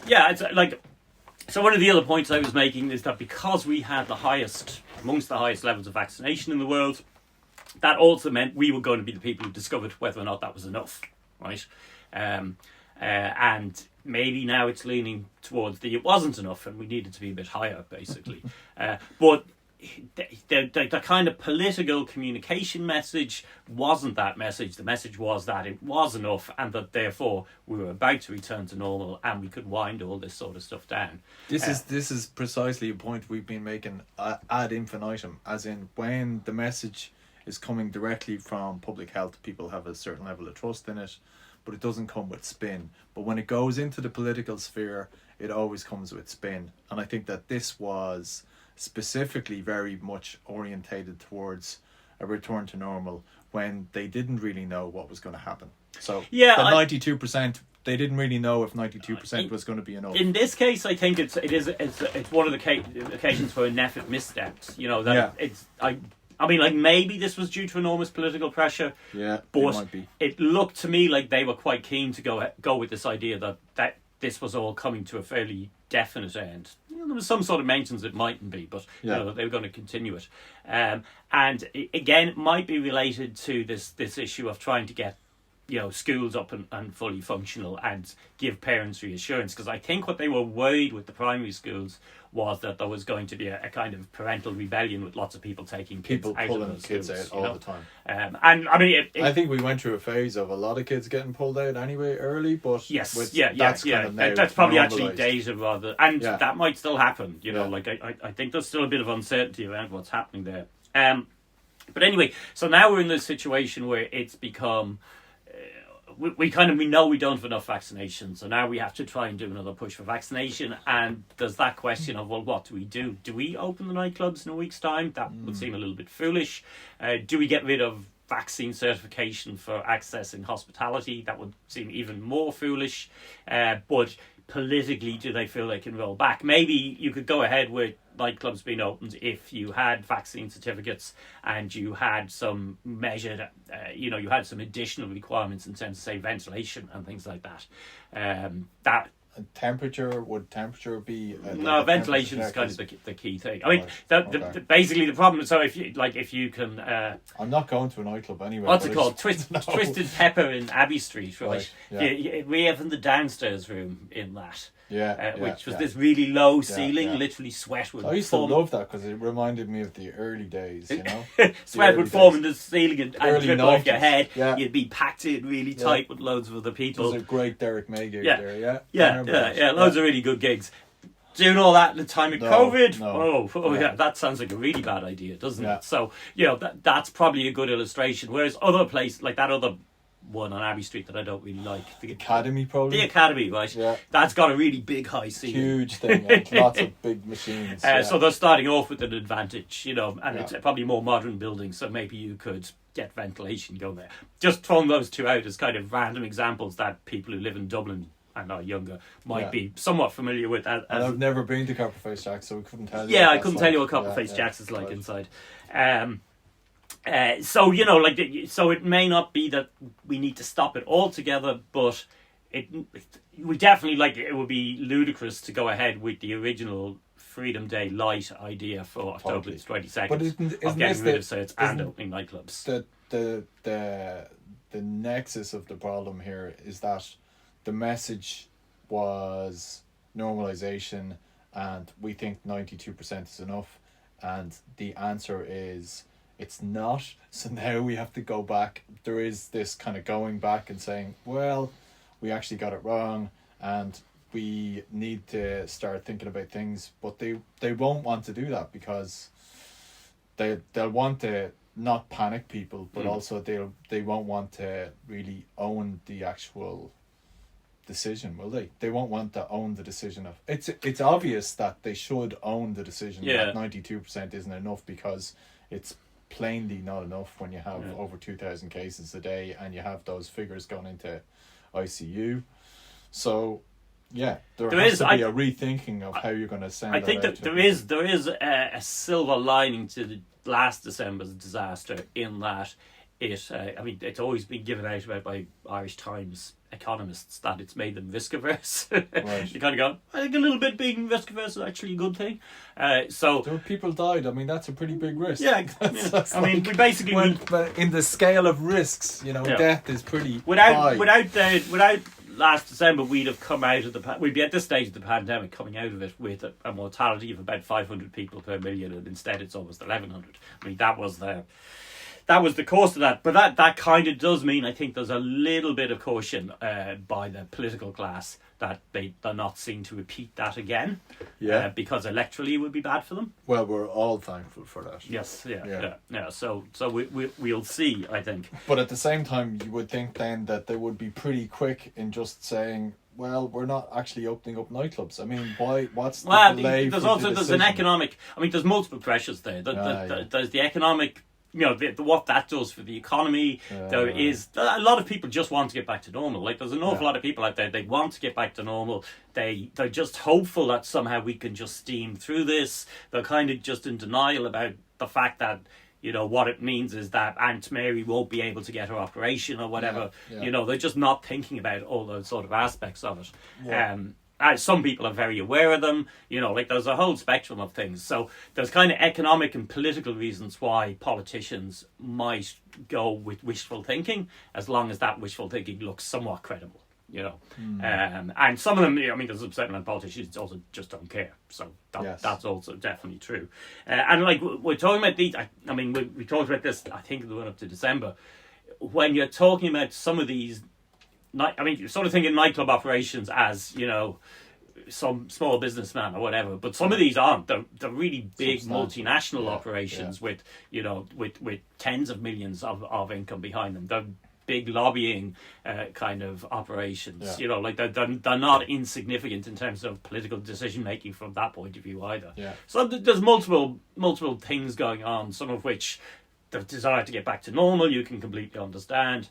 Yeah, it's like, so one of the other points I was making is that because we had amongst the highest levels of vaccination in the world, that also meant we were going to be the people who discovered whether or not that was enough, right? And maybe now it's leaning towards it wasn't enough and we needed to be a bit higher, basically. But the kind of political communication message wasn't that message. The message was that it was enough and that therefore we were about to return to normal and we could wind all this sort of stuff down. This is precisely a point we've been making ad infinitum, as in when the message is coming directly from public health, people have a certain level of trust in it, but it doesn't come with spin. But when it goes into the political sphere, it always comes with spin. And I think that this was specifically very much orientated towards a return to normal when they didn't really know what was going to happen. So the 92%, they didn't really know if 92% was going to be enough. In this case, I think it's one of the occasions where Neffet misstepped. You know that I mean, like, maybe this was due to enormous political pressure. Yeah, but it might be. It looked to me like they were quite keen to go with this idea that this was all coming to a fairly definite end. You know, there was some sort of mentions it mightn't be, but you know, they were going to continue it. And again, it might be related to this issue of trying to get, you know, schools up and fully functional and give parents reassurance, because I think what they were worried with the primary schools was that there was going to be a kind of parental rebellion with lots of people taking kids out of those kids schools, out all the time. And I mean, I think we went through a phase of a lot of kids getting pulled out anyway early, but that's probably actually dated rather, and that might still happen. You know, like I think there's still a bit of uncertainty around what's happening there. But anyway, so now we're in this situation where it's become. We know we don't have enough vaccination, so now we have to try and do another push for vaccination. And there's that question of, well, what do we do? Do we open the nightclubs in a week's time? That would seem a little bit foolish. Do we get rid of vaccine certification for accessing hospitality? That would seem even more foolish. But politically, do they feel they can roll back? Maybe you could go ahead with nightclubs being opened if you had vaccine certificates and you had some measured, you had some additional requirements in terms of, say, ventilation and things like that. That would temperature be? No, ventilation is kind of the key thing. I mean, basically the problem. So if you can, I'm not going to a nightclub anyway. What's it called? Twisted Pepper in Abbey Street, right? We have in the downstairs room in that. Which was this really low ceiling, literally sweat would. I used to love that because it reminded me of the early days, you know. Sweat would form in the ceiling and drip 90s. off your head. You'd be packed in really tight with loads of other people. It was a great Derek May gig there, loads of really good gigs. Doing all that in the time of COVID, no. That sounds like a really bad idea, doesn't it? So, that's probably a good illustration. Whereas other places, like that other one on Abbey Street that I don't really like. The Academy, probably? The Academy, right? Yeah. That's got a really big high ceiling. Huge thing, lots of big machines. So they're starting off with an advantage, and it's probably more modern building, so maybe you could get ventilation going there. Just throwing those two out as kind of random examples that people who live in Dublin and are younger might be somewhat familiar with. And I've never been to Copperface Jack's, so we couldn't tell you. Yeah, I couldn't tell you what Copperface Jack's is like inside. So it may not be that we need to stop it altogether, but we definitely it would be ludicrous to go ahead with the original Freedom Day light idea for October 22nd. But isn't of getting rid of certs and opening nightclubs. The nexus of the problem here is that the message was normalization, and we think 92% is enough, and the answer is it's not. So now we have to go back. There is this kind of going back and saying, well, we actually got it wrong and we need to start thinking about things, but they won't want to do that because they'll want to not panic people, but also they won't want to really own the actual decision, will they? They won't want to own the decision of it's obvious that they should own the decision that 92% isn't enough, because it's plainly not enough when you have over 2,000 cases a day and you have those figures going into ICU. So there has to be a rethinking of how you're going to send. I think that there is a silver lining to the last December's disaster in that it's always been given out about by Irish Times economists that it's made them risk averse. Right. You kind of go, I think a little bit being risk averse is actually a good thing. So people died. I mean, that's a pretty big risk. Yeah, that's I mean, we basically but in the scale of risks, death is pretty high. Without last December, we'd have come out of we'd be at this stage of the pandemic coming out of it with a mortality of about 500 people per million, and instead it's almost 1,100. I mean, that was the cost of that. But that kind of does mean, I think, there's a little bit of caution by the political class that they're not seen to repeat that again. Yeah. Because electorally it would be bad for them. Well, we're all thankful for that. Yes, yeah. So we'll see, I think. But at the same time, you would think then that they would be pretty quick in just saying, well, we're not actually opening up nightclubs. I mean, what's the delay? There's an economic. I mean, there's multiple pressures there. There's the economic. What that does for the economy. There is a lot of people just want to get back to normal. Like, there's an awful lot of people out there, they want to get back to normal. They're just hopeful that somehow we can just steam through this. They're kind of just in denial about the fact that, what it means is that Aunt Mary won't be able to get her operation or whatever. They're just not thinking about all those sort of aspects of it. Yeah. Some people are very aware of them, there's a whole spectrum of things. So there's kind of economic and political reasons why politicians might go with wishful thinking, as long as that wishful thinking looks somewhat credible, and some of them, there's a certain amount of politicians also just don't care. So that's also definitely true. And like, we're talking about these, we talked about this, I think, the one up to December. When you're talking about some of these, you're sort of thinking nightclub operations as, some small businessman or whatever, but some of these aren't. They're really big multinational operations with tens of millions of income behind them. They're big lobbying kind of operations. They're not insignificant in terms of political decision making from that point of view either. So there's multiple things going on, some of which the desire to get back to normal you can completely understand,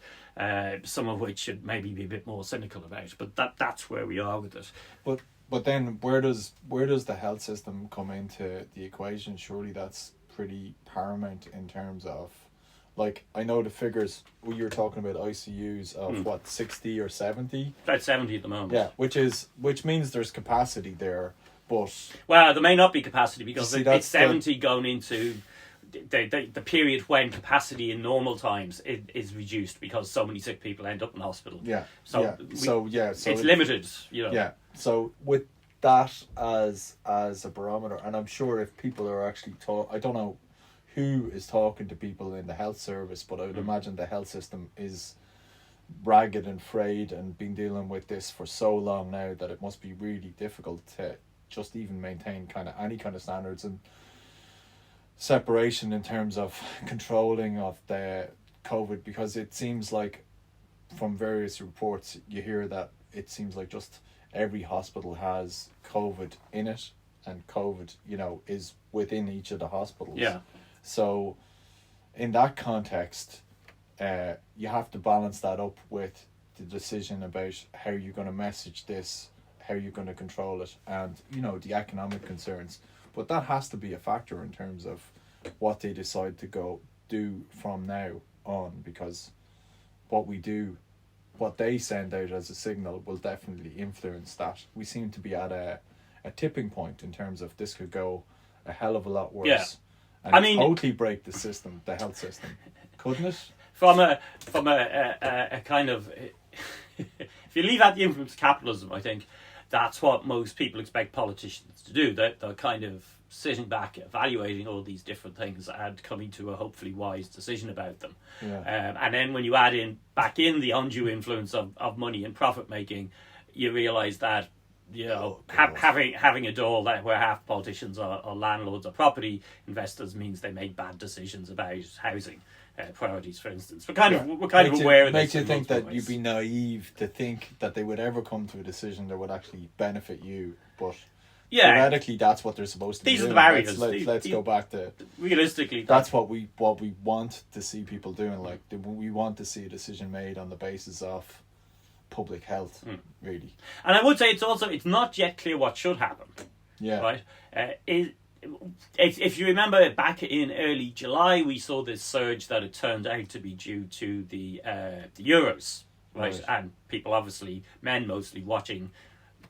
some of which should maybe be a bit more cynical about, but that's where we are with it. But then where does the health system come into the equation? Surely that's pretty paramount in terms of, like, I know the figures you were talking about, ICUs of 60 or 70? About 70 at the moment. Yeah, which means there's capacity there, but well, there may not be capacity because it's 70 going into the period when capacity in normal times is reduced because so many sick people end up in hospital. So it's limited. Yeah. So with that as a barometer, and I'm sure if people are actually I don't know who is talking to people in the health service, but I would imagine the health system is ragged and frayed and been dealing with this for so long now that it must be really difficult to just even maintain kind of any kind of standards and separation in terms of controlling of the COVID, because it seems like from various reports you hear that it seems like just every hospital has COVID in it, and COVID, is within each of the hospitals. So in that context, you have to balance that up with the decision about how you're going to message this, how you're going to control it, and the economic concerns. But that has to be a factor in terms of what they decide to go do from now on, because what they send out as a signal will definitely influence that. We seem to be at a tipping point in terms of this could go a hell of a lot worse. And totally break the health system, couldn't it? From a kind of, if you leave out the influence of capitalism, I think that's what most people expect politicians to do. They're kind of sitting back, evaluating all these different things and coming to a hopefully wise decision about them. And then when you add back in the undue influence of money and profit making, you realise that having a dole where half politicians are landlords or property investors means they make bad decisions about housing priorities, for instance. We're kind of aware of this. Makes you think that you'd be naive to think that they would ever come to a decision that would actually benefit you, but theoretically that's what they're supposed to be doing. These are the barriers. Let's go back to realistically. That's what we want to see people doing. Like, we want to see a decision made on the basis of public health, really. And I would say it's not yet clear what should happen. Right. If you remember back in early July, we saw this surge that it turned out to be due to the Euros. right? And people obviously, men mostly,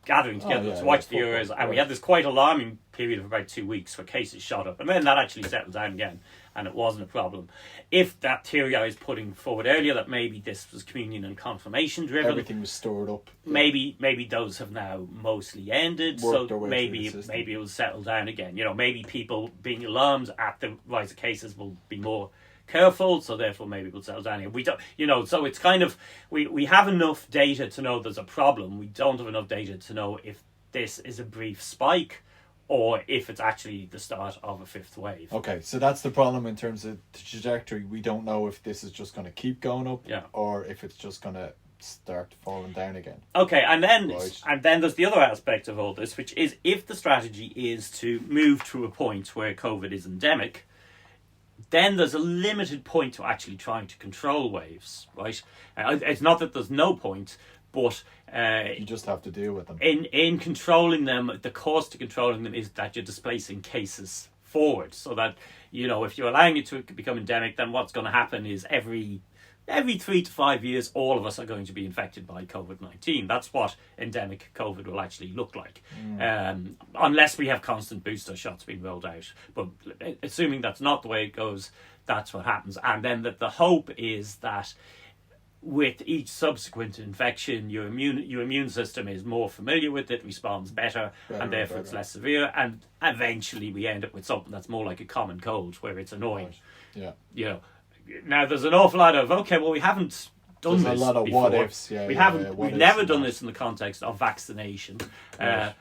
gathering together to watch the Euros, and we had this quite alarming period of about 2 weeks where cases shot up, and then that actually settled down again, and it wasn't a problem. If that theory I was putting forward earlier, that maybe this was communion and confirmation driven, everything was stored up. Maybe those have now mostly ended, so maybe it will settle down again. Maybe people being alarmed at the rise of cases will be more careful, so therefore maybe we'll settle down here. We don't, so it's kind of, we have enough data to know there's a problem. We don't have enough data to know if this is a brief spike or if it's actually the start of a fifth wave. Okay, so that's the problem in terms of the trajectory. We don't know if this is just going to keep going up, or if it's just going to start falling down again. Okay, and then there's the other aspect of all this, which is if the strategy is to move to a point where COVID is endemic, then there's a limited point to actually trying to control waves, right? It's not that there's no point, but you just have to deal with them. In controlling them, the cost to controlling them is that you're displacing cases forward. So that, if you're allowing it to become endemic, then what's going to happen is every 3 to 5 years, all of us are going to be infected by COVID-19. That's what endemic COVID will actually look like. Unless we have constant booster shots being rolled out. But assuming that's not the way it goes, that's what happens. And then the hope is that with each subsequent infection, your immune system is more familiar with it, responds better, and therefore it's less severe. And eventually we end up with something that's more like a common cold, where it's annoying. Right. Yeah. Now there's an awful lot of we haven't done this a lot of before. What ifs. We've never done this in the context of vaccination. Right.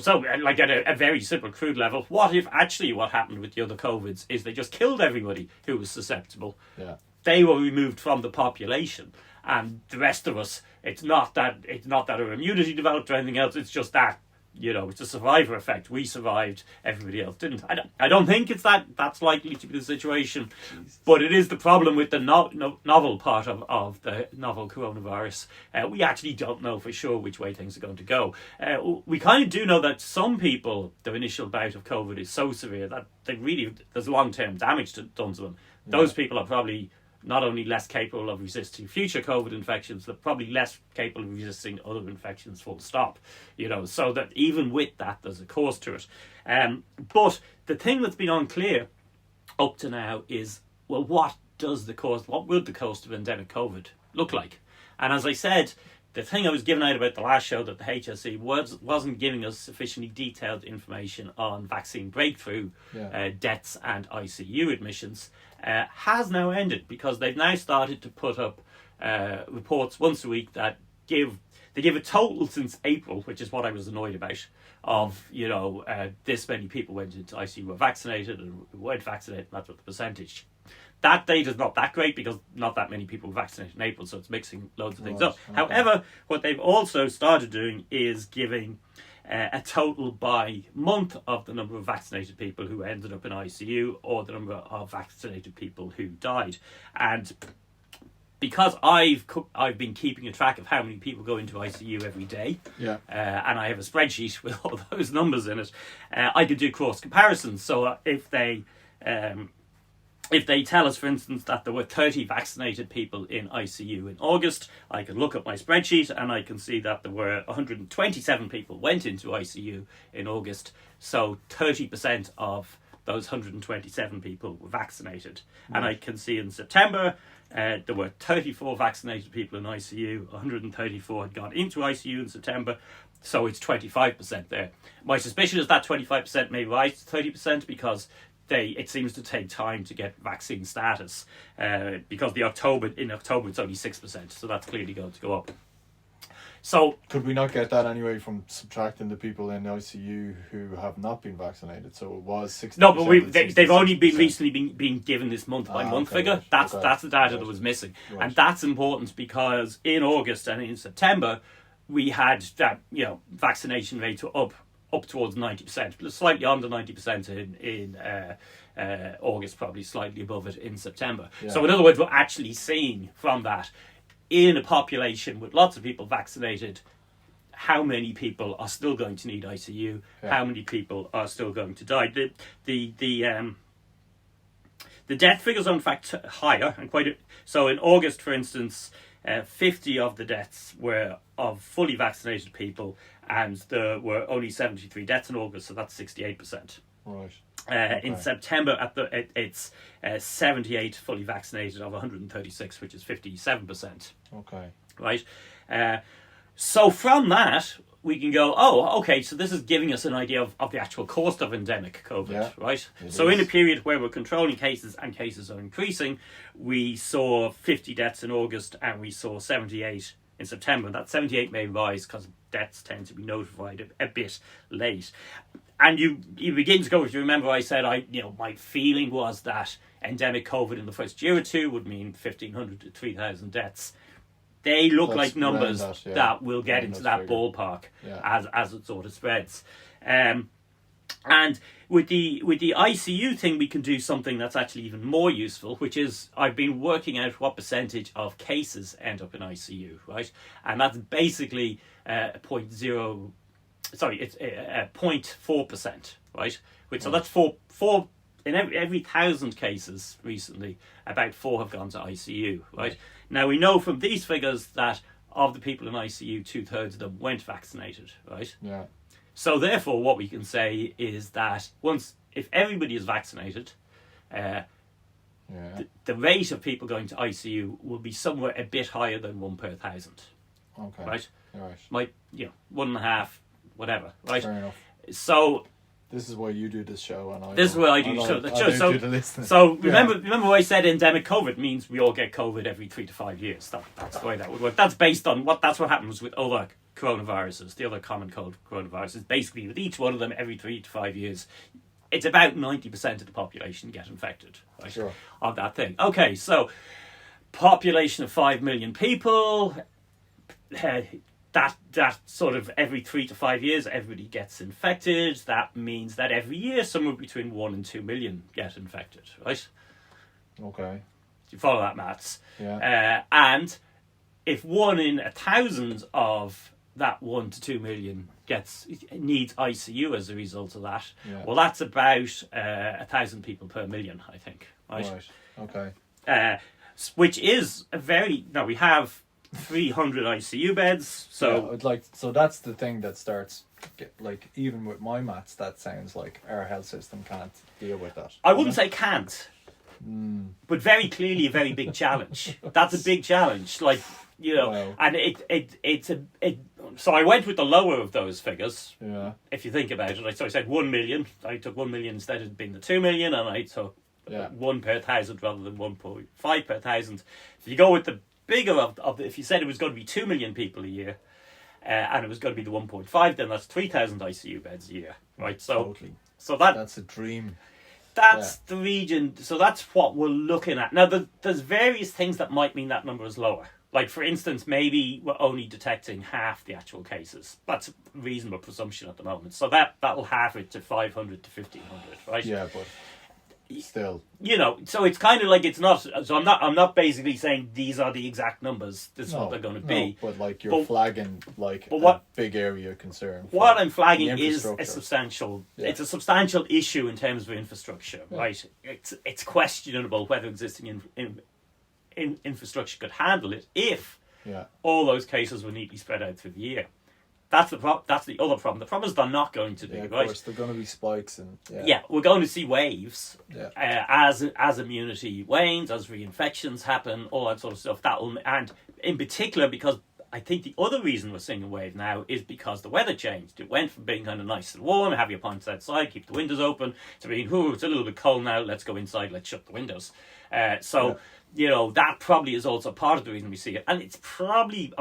So like at a very simple, crude level, what if actually what happened with the other COVIDs is they just killed everybody who was susceptible? Yeah. They were removed from the population, and the rest of us, it's not that our immunity developed or anything else. It's just that. It's a survivor effect. We survived, everybody else didn't. I don't think that's likely to be the situation, but it is the problem with the novel part of the novel coronavirus. We actually don't know for sure which way things are going to go. We kind of do know that some people, their initial bout of COVID is so severe that there's long-term damage done to them. Those people are probably not only less capable of resisting future COVID infections, they're probably less capable of resisting other infections full stop. So that even with that, there's a cost to it. But the thing that's been unclear up to now is, well, what would the cost of endemic COVID look like? And as I said, the thing I was giving out about the last show, that the HSE wasn't giving us sufficiently detailed information on vaccine breakthrough, deaths and ICU admissions, has now ended, because they've now started to put up reports once a week that give a total since April, which is what I was annoyed about, of this many people went into ICU were vaccinated and weren't vaccinated, and that's what the percentage. That data is not that great because not that many people were vaccinated in April, so it's mixing loads of things up. Okay. However, what they've also started doing is giving a total by month of the number of vaccinated people who ended up in ICU, or the number of vaccinated people who died. And because I've been keeping a track of how many people go into ICU every day, and I have a spreadsheet with all those numbers in it, I could do cross comparisons. So if they tell us, for instance, that there were 30 vaccinated people in ICU in August, I can look at my spreadsheet and I can see that there were 127 people went into ICU in August. So 30% of those 127 people were vaccinated. Mm. And I can see in September, there were 34 vaccinated people in ICU, 134 had gone into ICU in September. So it's 25% there. My suspicion is that 25% may rise to 30% because it seems to take time to get vaccine status, because in October it's only 6%, so that's clearly going to go up. So could we not get that anyway from subtracting the people in ICU who have not been vaccinated? So it was 60%. No, but they've only been recently been given this month by month figure. Right. That's the data that was missing, and that's important because in August and in September we had that vaccination rates were up towards 90%, slightly under 90% in August, probably slightly above it in September. Yeah. So in other words, we're actually seeing from that, in a population with lots of people vaccinated, how many people are still going to need ICU, how many people are still going to die. The death figures are in fact higher, and so in August, for instance, 50 of the deaths were of fully vaccinated people, and there were only 73 deaths in August, so that's 68%. Right. In September, it's 78 fully vaccinated of 136, which is 57%. Okay. Right. So from that, we can go, oh, okay, so this is giving us an idea of the actual cost of endemic COVID, right? So in a period where we're controlling cases and cases are increasing, we saw 50 deaths in August and we saw 78 in September. That 78 may rise because deaths tend to be notified a bit late. And you begin to go, if you remember, I said, my feeling was that endemic COVID in the first year or two would mean 1,500 to 3,000 deaths. They look like numbers that will get into that ballpark as it sort of spreads. And with the ICU thing, we can do something that's actually even more useful, which is I've been working out what percentage of cases end up in ICU, right? And that's basically 0.4%, right? So that's four in every 1,000 cases recently, about 4 have gone to ICU, right? Now we know from these figures that of the people in ICU, 2/3 of them weren't vaccinated, right? Yeah. So therefore, what we can say is that if everybody is vaccinated, the rate of people going to ICU will be somewhere a bit higher than 1 per 1,000. Okay. Right. Right. Might 1.5, whatever. Right. Fair enough. So. This is why you do this show, and this is why I do the show. So remember what I said? Endemic COVID means we all get COVID every 3 to 5 years. That's the way that would work. That's based on that's what happens with other coronaviruses, the other common cold coronaviruses. Basically, with each one of them, every 3 to 5 years, it's about 90% of the population get infected. Right? Sure. Of that thing. Okay, so population of 5 million people. That sort of every 3 to 5 years everybody gets infected. That means that every year somewhere between 1 and 2 million get infected, right? Okay. Do you follow that, maths? Yeah. And if 1 in 1,000 of that 1 to 2 million needs ICU as a result of that, well, that's about 1,000 people per million, I think, right? Okay. Which is we have 300 ICU beds, so so that's the thing that starts even with my maths, that sounds like our health system can't deal with that. I wouldn't say can't, but very clearly a very big challenge. That's a big challenge, and so I went with the lower of those figures. Yeah. If you think about it, so I said 1 million. I took 1 million instead of being the 2 million, and I took 1 per 1,000 rather than 1.5 per 1,000. If you go with the bigger if you said it was going to be 2 million people a year, and it was going to be the 1.5, then that's 3,000 ICU beds a year, right? So, totally. So that's a dream. That's the region. So that's what we're looking at. Now, there's various things that might mean that number is lower. Like, for instance, maybe we're only detecting half the actual cases. That's a reasonable presumption at the moment. So that'll halve it to 500 to 1,500, right? Yeah, but still, so it's kind of like it's not. So I'm not basically saying these are the exact numbers. This is what they're going to be. But you're flagging a big area of concern. What I'm flagging is a substantial. Yeah. It's a substantial issue in terms of infrastructure, right? It's questionable whether existing infrastructure could handle it if all those cases were neatly spread out through the year. That's the That's the other problem. The problem is they're not going to be, of right? course, they're going to be spikes and we're going to see waves as immunity wanes, as reinfections happen, all that sort of stuff. And in particular, because I think the other reason we're seeing a wave now is because the weather changed. It went from being kind of nice and warm, have your points outside, keep the windows open, to being, it's a little bit cold now, let's go inside, let's shut the windows. That probably is also part of the reason we see it. And it's probably,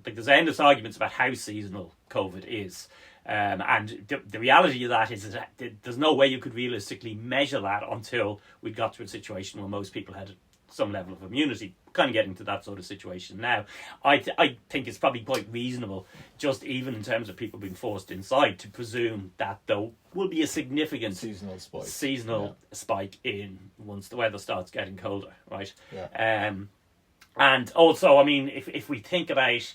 there's endless arguments about how seasonal COVID is. And the reality of that is that there's no way you could realistically measure that until we got to a situation where most people had some level of immunity. Kind of getting to that sort of situation now. I think it's probably quite reasonable, just even in terms of people being forced inside, to presume that there will be a significant seasonal spike in once the weather starts getting colder, right? Yeah. And also, if we think about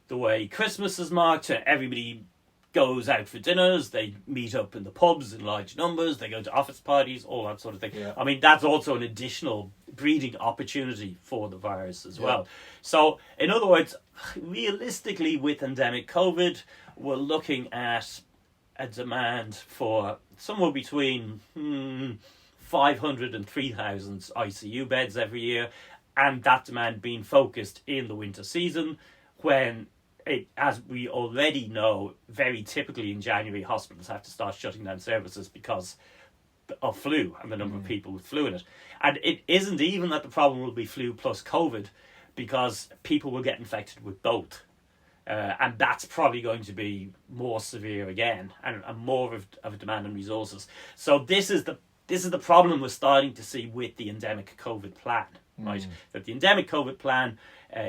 the way Christmas is marked, everybody goes out for dinners, they meet up in the pubs in large numbers, they go to office parties, all that sort of thing. Yeah. That's also an additional breeding opportunity for the virus as well. So, in other words, realistically, with endemic COVID, we're looking at a demand for somewhere between 500 and 3,000 ICU beds every year, and that demand being focused in the winter season, when as we already know, very typically in January, hospitals have to start shutting down services because of flu and the number of people with flu in it. And it isn't even that the problem will be flu plus COVID, because people will get infected with both. And that's probably going to be more severe again, and more of a demand on resources. So this is the problem we're starting to see with the endemic COVID plan, right? That the endemic COVID plan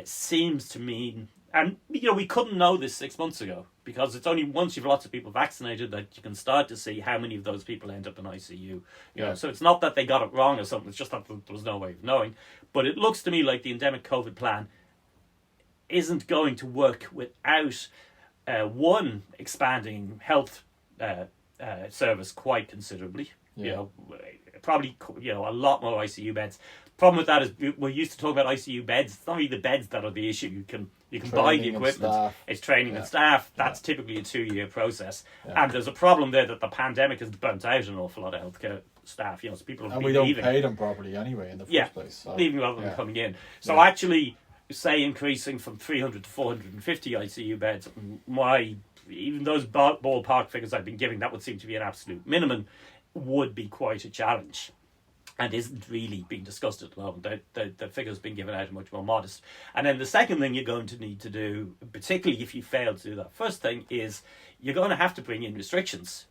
seems to mean, and we couldn't know this 6 months ago, because it's only once you've lots of people vaccinated that you can start to see how many of those people end up in ICU. You know, so it's not that they got it wrong or something. It's just that there was no way of knowing. But it looks to me like the endemic COVID plan isn't going to work without one, expanding health service quite considerably. Probably a lot more ICU beds. Problem with that is we're used to talking about ICU beds. It's not really the beds that are the issue. You can buy the equipment. It's training and staff. That's typically a 2-year process. And there's a problem there that the pandemic has burnt out an awful lot of healthcare staff. So people have been leaving. And we don't pay them properly anyway in the first place. So. Leaving rather than coming in. So actually, say increasing from 300 to 450 ICU beds, even those ballpark figures I've been giving, that would seem to be an absolute minimum, would be quite a challenge, and isn't really being discussed at the moment. The figures being given out are much more modest. And then the second thing you're going to need to do, particularly if you fail to do that first thing, is you're going to have to bring in restrictions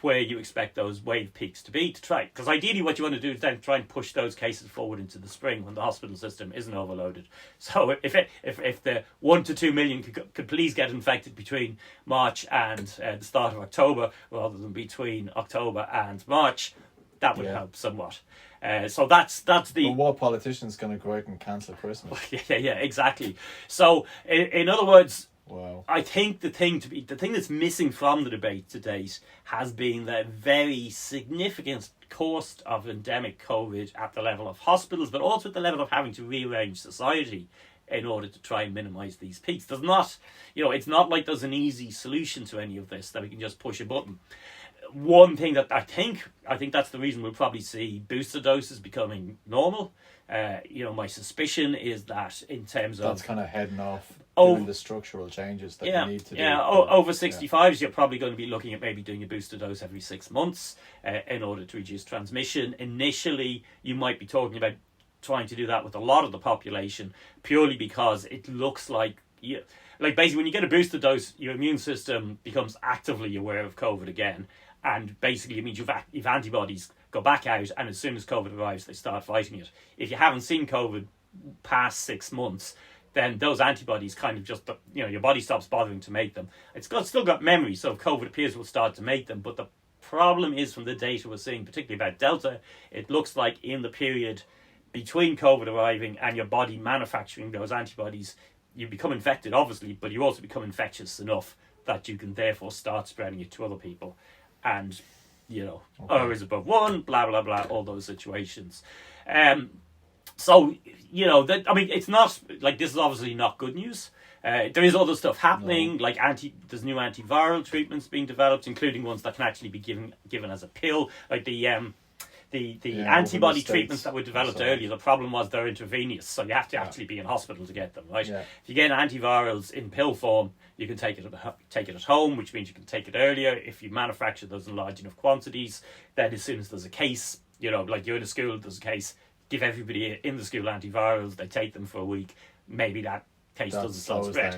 where you expect those wave peaks to be, to try, because ideally what you want to do is then try and push those cases forward into the spring when the hospital system isn't overloaded. So if the 1 to 2 million could please get infected between March and the start of October, rather than between October and March, that would help somewhat. So that's the. But what politician's going to go out and cancel Christmas? yeah, exactly. So in other words. Wow. I think the thing that's missing from the debate to date has been the very significant cost of endemic COVID at the level of hospitals, but also at the level of having to rearrange society in order to try and minimise these peaks. There's not, it's not like there's an easy solution to any of this that we can just push a button. One thing that I think that's the reason we'll probably see booster doses becoming normal. My suspicion is that in terms of... That's kind of heading off doing the structural changes that you need to do. Over 65s, you're probably going to be looking at maybe doing a booster dose every 6 months in order to reduce transmission. Initially, you might be talking about trying to do that with a lot of the population, purely because it looks like... basically, when you get a booster dose, your immune system becomes actively aware of COVID again. And basically, it means you've antibodies go back out, and as soon as COVID arrives, they start fighting it. If you haven't seen COVID past 6 months, then those antibodies kind of just, your body stops bothering to make them. It's still got memory, so if COVID appears, we'll start to make them. But the problem is, from the data we're seeing, particularly about Delta, it looks like in the period between COVID arriving and your body manufacturing those antibodies, you become infected, obviously, but you also become infectious enough that you can therefore start spreading it to other people. And, R is above 1, blah, blah, blah, all those situations. It's not, this is obviously not good news. There is other stuff happening, there's new antiviral treatments being developed, including ones that can actually be given as a pill, like the antibody treatments that were developed earlier. The problem was they're intravenous, so you have to actually be in hospital to get them, right? If you get antivirals in pill form, you can take it at home, which means you can take it earlier. If you manufacture those in large enough quantities, then as soon as there's a case, like you're in a school, there's a case, give everybody in the school antivirals, they take them for a week, maybe that case doesn't start spread.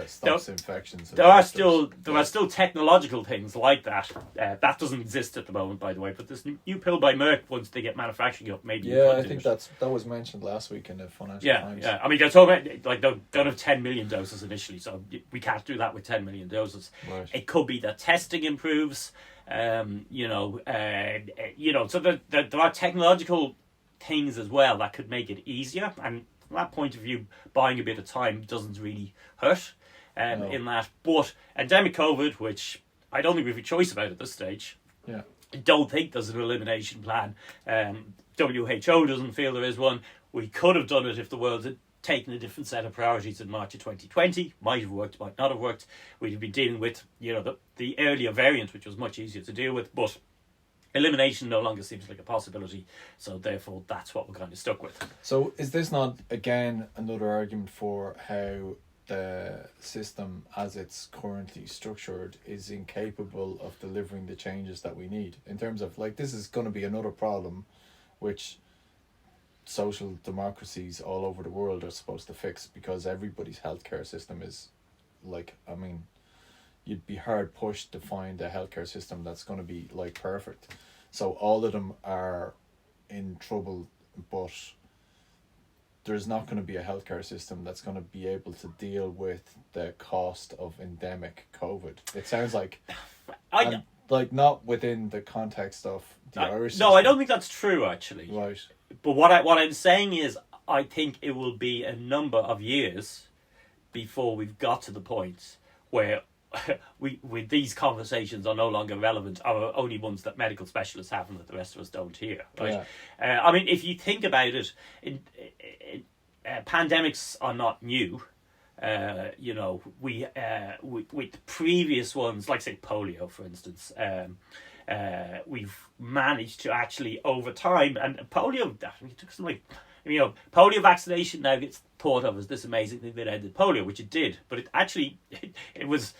Stops infections. There are still technological things like that. That doesn't exist at the moment, by the way. But this new pill by Merck, once they get manufacturing up, maybe. I think that was mentioned last week in the Financial Times. Yeah. I mean, they're talking about they don't have 10 million doses initially, so we can't do that with 10 million doses. Right. It could be that testing improves. So there are technological things as well that could make it easier, and from that point of view, buying a bit of time doesn't really hurt in that. But endemic COVID, which I don't think we have a choice about at this stage, I don't think there's an elimination plan. WHO doesn't feel there is one. We could have done it if the world had taken a different set of priorities in March of 2020. Might have worked, might not have worked. We'd have been dealing with, the earlier variant, which was much easier to deal with, but elimination no longer seems like a possibility, so therefore that's what we're kind of stuck with. So is this not, again, another argument for how the system as it's currently structured is incapable of delivering the changes that we need, in terms of, like, this is going to be another problem which social democracies all over the world are supposed to fix, because everybody's healthcare system is, like, I mean, you'd be hard pushed to find a healthcare system that's going to be, like, perfect. So all of them are in trouble, but there's not going to be a healthcare system that's going to be able to deal with the cost of endemic COVID. It sounds like, like, not within the context of the Irish system. No, I don't think that's true, actually. Right. But what I'm saying is, I think it will be a number of years before we've got to the point where with these conversations are no longer relevant, are only ones that medical specialists have and that the rest of us don't hear. Right? Yeah. I mean, if you think about it, pandemics are not new. With previous ones, like, say, polio, for instance, we've managed to actually, over time, and polio, it took some, like, polio vaccination now gets thought of as this amazing thing that ended polio, which it did, but it actually it was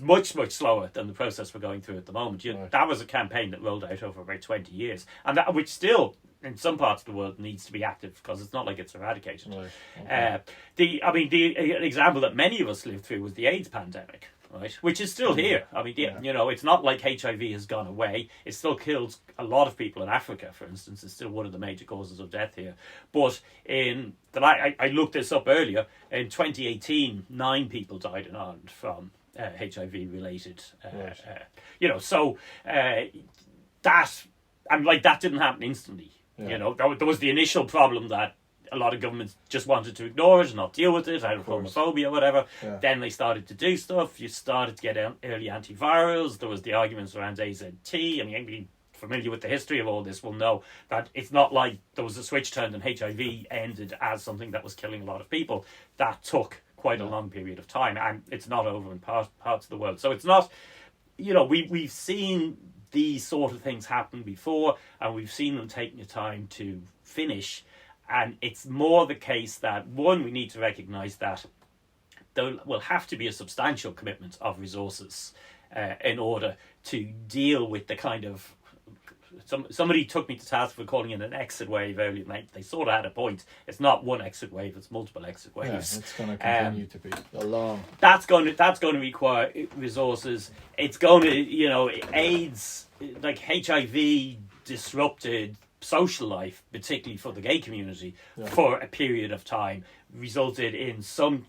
much, much slower than the process we're going through at the moment. Right. That was a campaign that rolled out over about 20 years, and that, which still in some parts of the world needs to be active, because it's not like it's eradicated. Right. Okay. The example that many of us lived through was the AIDS pandemic. Right, which is still here. I mean, it's not like HIV has gone away. It still kills a lot of people in Africa, for instance. It's still one of the major causes of death here. But I looked this up earlier. In 2018, 9 people died in Ireland from HIV-related. That didn't happen instantly. Yeah. There was the initial problem that a lot of governments just wanted to ignore it and not deal with it out of homophobia or whatever. Yeah. Then they started to do stuff. You started to get early antivirals. There was the arguments around AZT. I mean, anybody familiar with the history of all this will know that it's not like there was a switch turned and HIV ended as something that was killing a lot of people. That took quite a long period of time, and it's not over in parts of the world. So it's not, we've seen these sort of things happen before, and we've seen them taking the time to finish. And it's more the case that, one, we need to recognise that there will have to be a substantial commitment of resources in order to deal with the kind of... Somebody took me to task for calling it an exit wave earlier, and they sort of had a point. It's not one exit wave, it's multiple exit waves. Yeah, it's going to continue to be a long... That's going to require resources. It's going to, AIDS, like HIV, disrupted social life, particularly for the gay community, for a period of time, resulted in some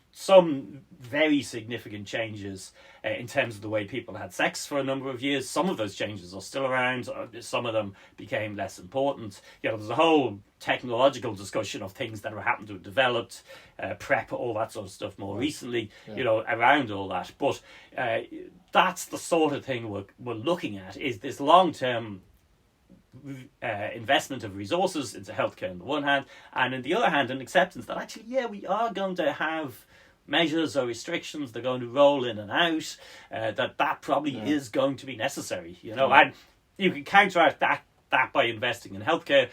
very significant changes in terms of the way people had sex for a number of years. Some of those changes are still around. Some of them became less important. There's a whole technological discussion of things that happened to have developed, PrEP, all that sort of stuff more recently, around all that. But that's the sort of thing we're looking at, is this long-term investment of resources into healthcare on the one hand, and on the other hand an acceptance that actually we are going to have measures or restrictions. They're going to roll in and out, that probably is going to be necessary, and you can counteract that by investing in healthcare.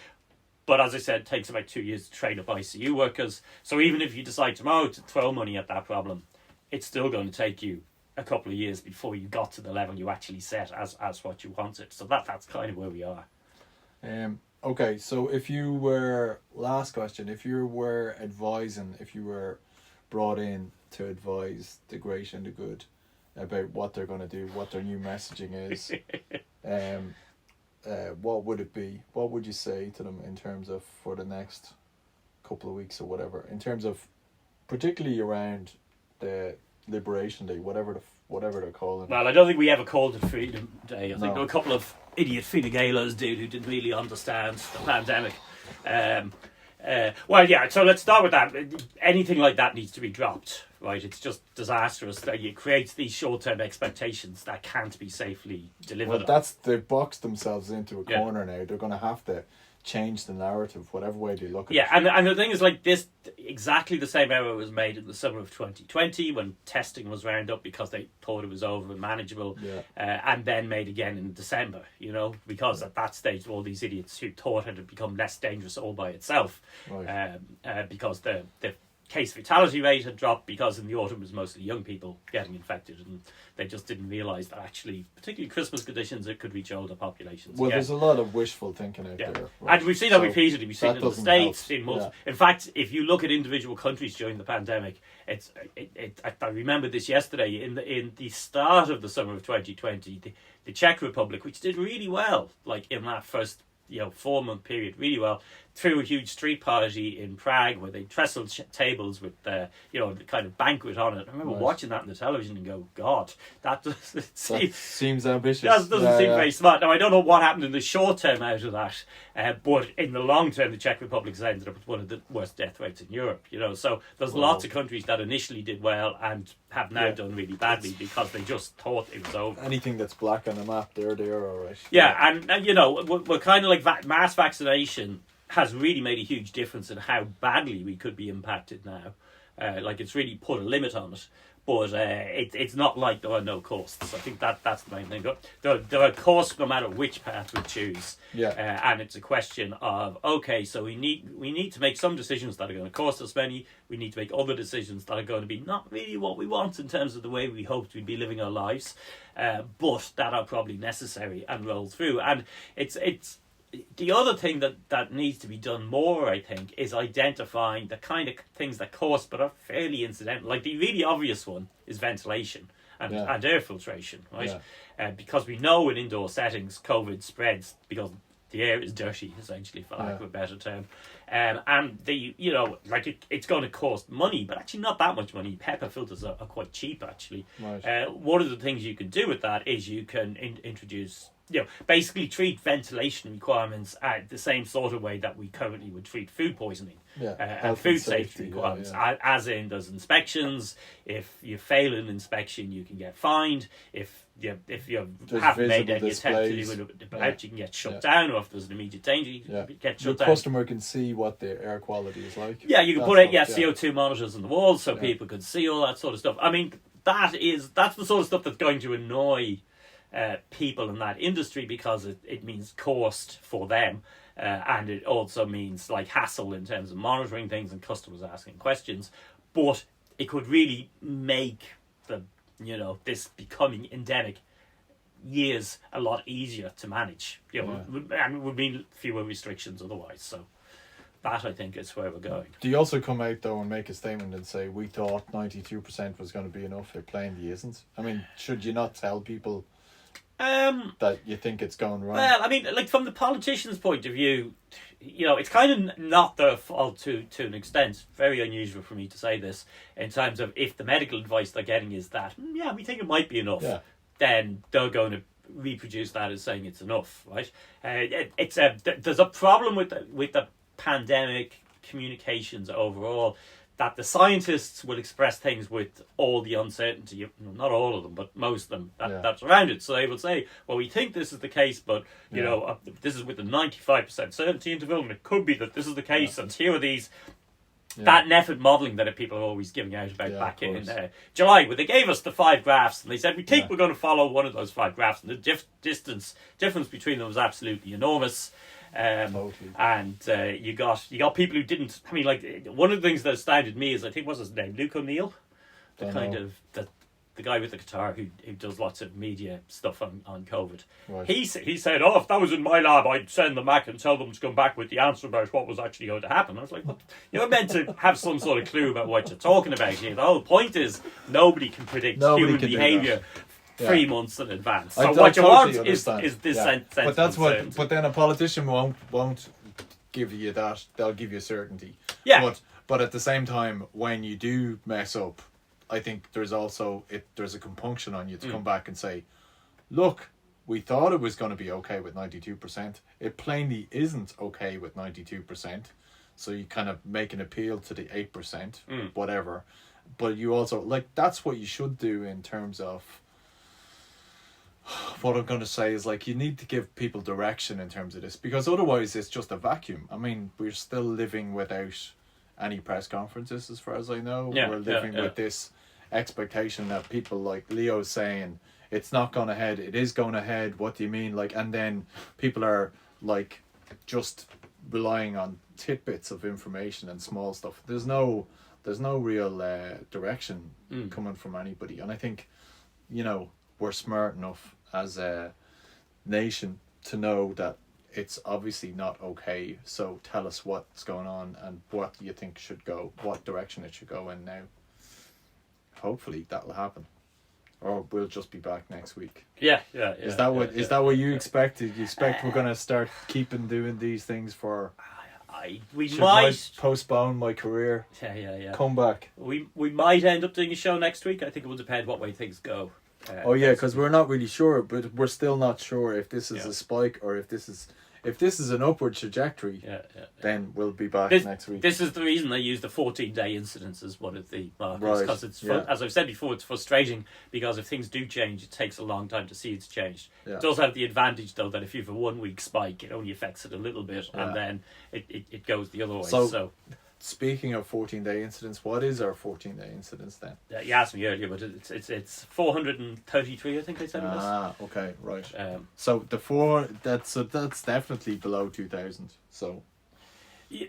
But as I said, it takes about 2 years to train up ICU workers, so even if you decide tomorrow to throw money at that problem, it's still going to take you a couple of years before you got to the level you actually set as what you wanted. So that's kind of where we are. Okay, so if you were brought in to advise the great and the good about what they're going to do, what their new messaging is, what would it be? What would you say to them in terms of, for the next couple of weeks or whatever, in terms of particularly around the Liberation Day, whatever they're calling it? Well, I don't think we ever called it Freedom Day. I think there were a couple of idiot Fine Gaelers who didn't really understand the pandemic. So let's start with that. Anything like that needs to be dropped right? It's just disastrous that it creates these short-term expectations that can't be safely delivered. Well, they've boxed themselves into a corner now. They're going to have to change the narrative, whatever way they look at it. Yeah, and the thing is, like, this, exactly the same error was made in the summer of 2020 when testing was round up because they thought it was over and manageable, and then made again in December, you know, because at that stage all these idiots who thought it had become less dangerous all by itself, because the case fatality rate had dropped, because in the autumn it was mostly young people getting infected, and they just didn't realise that actually, particularly Christmas conditions, it could reach older populations. Well, there's a lot of wishful thinking out there. Right? And we've seen that repeatedly. We've seen it in the States. In fact, if you look at individual countries during the pandemic, I remember this yesterday, in the start of the summer of 2020, the Czech Republic, which did really well, like in that first 4-month period, really well, threw a huge street party in Prague where they trestled tables with the kind of banquet on it. I remember watching that on the television and go, God, that seems ambitious. That doesn't seem very smart. Now, I don't know what happened in the short term out of that, but in the long term, the Czech Republic has ended up with one of the worst death rates in Europe. So there's lots of countries that initially did well and have now done really badly because they just thought it was over. Anything that's black on the map, they're all right. Yeah, and we're kind of like mass vaccination has really made a huge difference in how badly we could be impacted now. Like, it's really put a limit on it, but it's not like there are no costs. I think that's the main thing. There are costs no matter which path we choose. And it's a question of, okay, so we need to make some decisions that are going to cost us money. We need to make other decisions that are going to be not really what we want in terms of the way we hoped we'd be living our lives, but that are probably necessary and roll through. And it's the other thing that needs to be done more, I think, is identifying the kind of things that cost but are fairly incidental. Like, the really obvious one is ventilation and air filtration, right? Because we know in indoor settings COVID spreads because the air is dirty, essentially, for lack of a better term. And it's going to cost money, but actually not that much money. HEPA filters are quite cheap, actually. Right. One of the things you can do with that is you can introduce, basically treat ventilation requirements the same sort of way that we currently would treat food poisoning and food safety requirements. As in, there's inspections. If you fail an inspection, you can get fined. If you haven't made any attempt to do it about, you can get shut down, or if there's an immediate danger, you can get shut down. The customer can see what the air quality is like. Yeah, you can put CO2 monitors on the walls so people can see all that sort of stuff. I mean, that's the sort of stuff that's going to annoy people in that industry, because it means cost for them, and it also means like hassle in terms of monitoring things and customers asking questions. But it could really make this becoming endemic years a lot easier to manage, and it would mean fewer restrictions otherwise. So that, I think, is where we're going. Do you also come out though and make a statement and say we thought 92% was going to be enough? It plainly isn't. I mean, should you not tell people that you think it's going wrong? Well, I mean, like, from the politician's point of view, it's kind of not their fault to an extent. It's very unusual for me to say this, in terms of, if the medical advice they're getting is that, we think it might be enough, then they're going to reproduce that as saying it's enough, right? There's a problem with the pandemic communications overall, that the scientists will express things with all the uncertainty, not all of them, but most of them, that's around it. So they will say, well, we think this is the case, but, this is with a 95% certainty interval, and it could be that this is the case, and here are these... That method modelling that people are always giving out about back in July, where they gave us the 5 graphs, and they said, we think we're going to follow one of those 5 graphs, and the difference between them was absolutely enormous. Totally. And you got people who didn't. I mean, like, one of the things that astounded me is, I think, what's his name, Luke O'Neill, the guy with the guitar who does lots of media stuff on COVID. Right. He said, oh, if that was in my lab, I'd send them back and tell them to come back with the answer about what was actually going to happen. I was like, what? You're meant to have some sort of clue about what you're talking about here. The whole point is, nobody can predict human behaviour 3 months in advance. So what you want is this sense. But that's what. But then a politician won't give you that. They'll give you certainty. Yeah. But at the same time, when you do mess up, I think there's a compunction on you to come back and say, look, we thought it was going to be okay with 92%. It plainly isn't okay with 92%. So you kind of make an appeal to the 8%, whatever. but you also, like, that's what you should do in terms of, what I'm going to say is, like, you need to give people direction in terms of this, because otherwise it's just a vacuum. I mean, we're still living without any press conferences as far as I know. We're living with this expectation that people like Leo's saying, it's not going ahead, it is going ahead, what do you mean? Like, and then people are like just relying on tidbits of information and small stuff. There's no real direction coming from anybody. And I think, you know, we're smart enough as a nation to know that it's obviously not okay. So tell us what's going on and what you think should go, what direction it should go in now. Hopefully that'll happen, or we'll just be back next week. Yeah. Is that what you expected? You expect we're gonna start keeping doing these things for? We Should might I postpone my career. Yeah. Come back. We might end up doing a show next week. I think it will depend what way things go. Because we're not really sure, but we're still not sure if this is a spike or if this is an upward trajectory. Then we'll be back next week. This is the reason they use the 14-day incidence as one of the markers, because it's as I've said before, it's frustrating because if things do change, it takes a long time to see it's changed. It does have the advantage though that if you have a 1 week spike, it only affects it a little bit, and then it goes the other way. So speaking of 14-day incidence, what is our 14-day incidence then? You asked me earlier, but it's 433, I think they said it was. Okay, right. So that's definitely below 2,000. So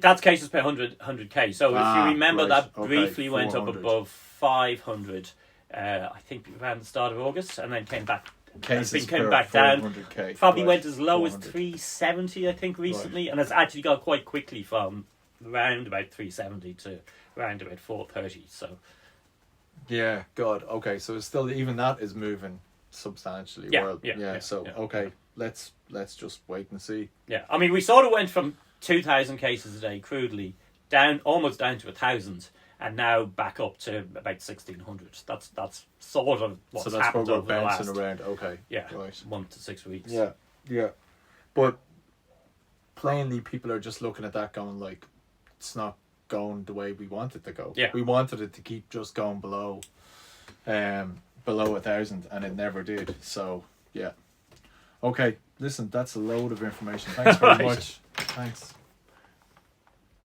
that's cases per 100k. So if you remember, that briefly went up above 500. I think around the start of August, and then came back. Cases came back down. Probably went as low 400. as 370, I think, recently, and it's actually got quite quickly from around about 370 to around about 430. So yeah, God. Okay, so it's still, even that is moving substantially. Okay, let's just wait and see. Yeah, I mean, we sort of went from 2,000 cases a day crudely almost down to 1,000, and now back up to about 1,600. That's sort of what's happened over the last around. Okay, right, 1 to 6 weeks. Yeah, but plainly people are just looking at that going like, it's not going the way we want it to go. We wanted it to keep just going below 1,000, and it never did. So okay, listen, that's a load of information. Thanks very much. Thanks.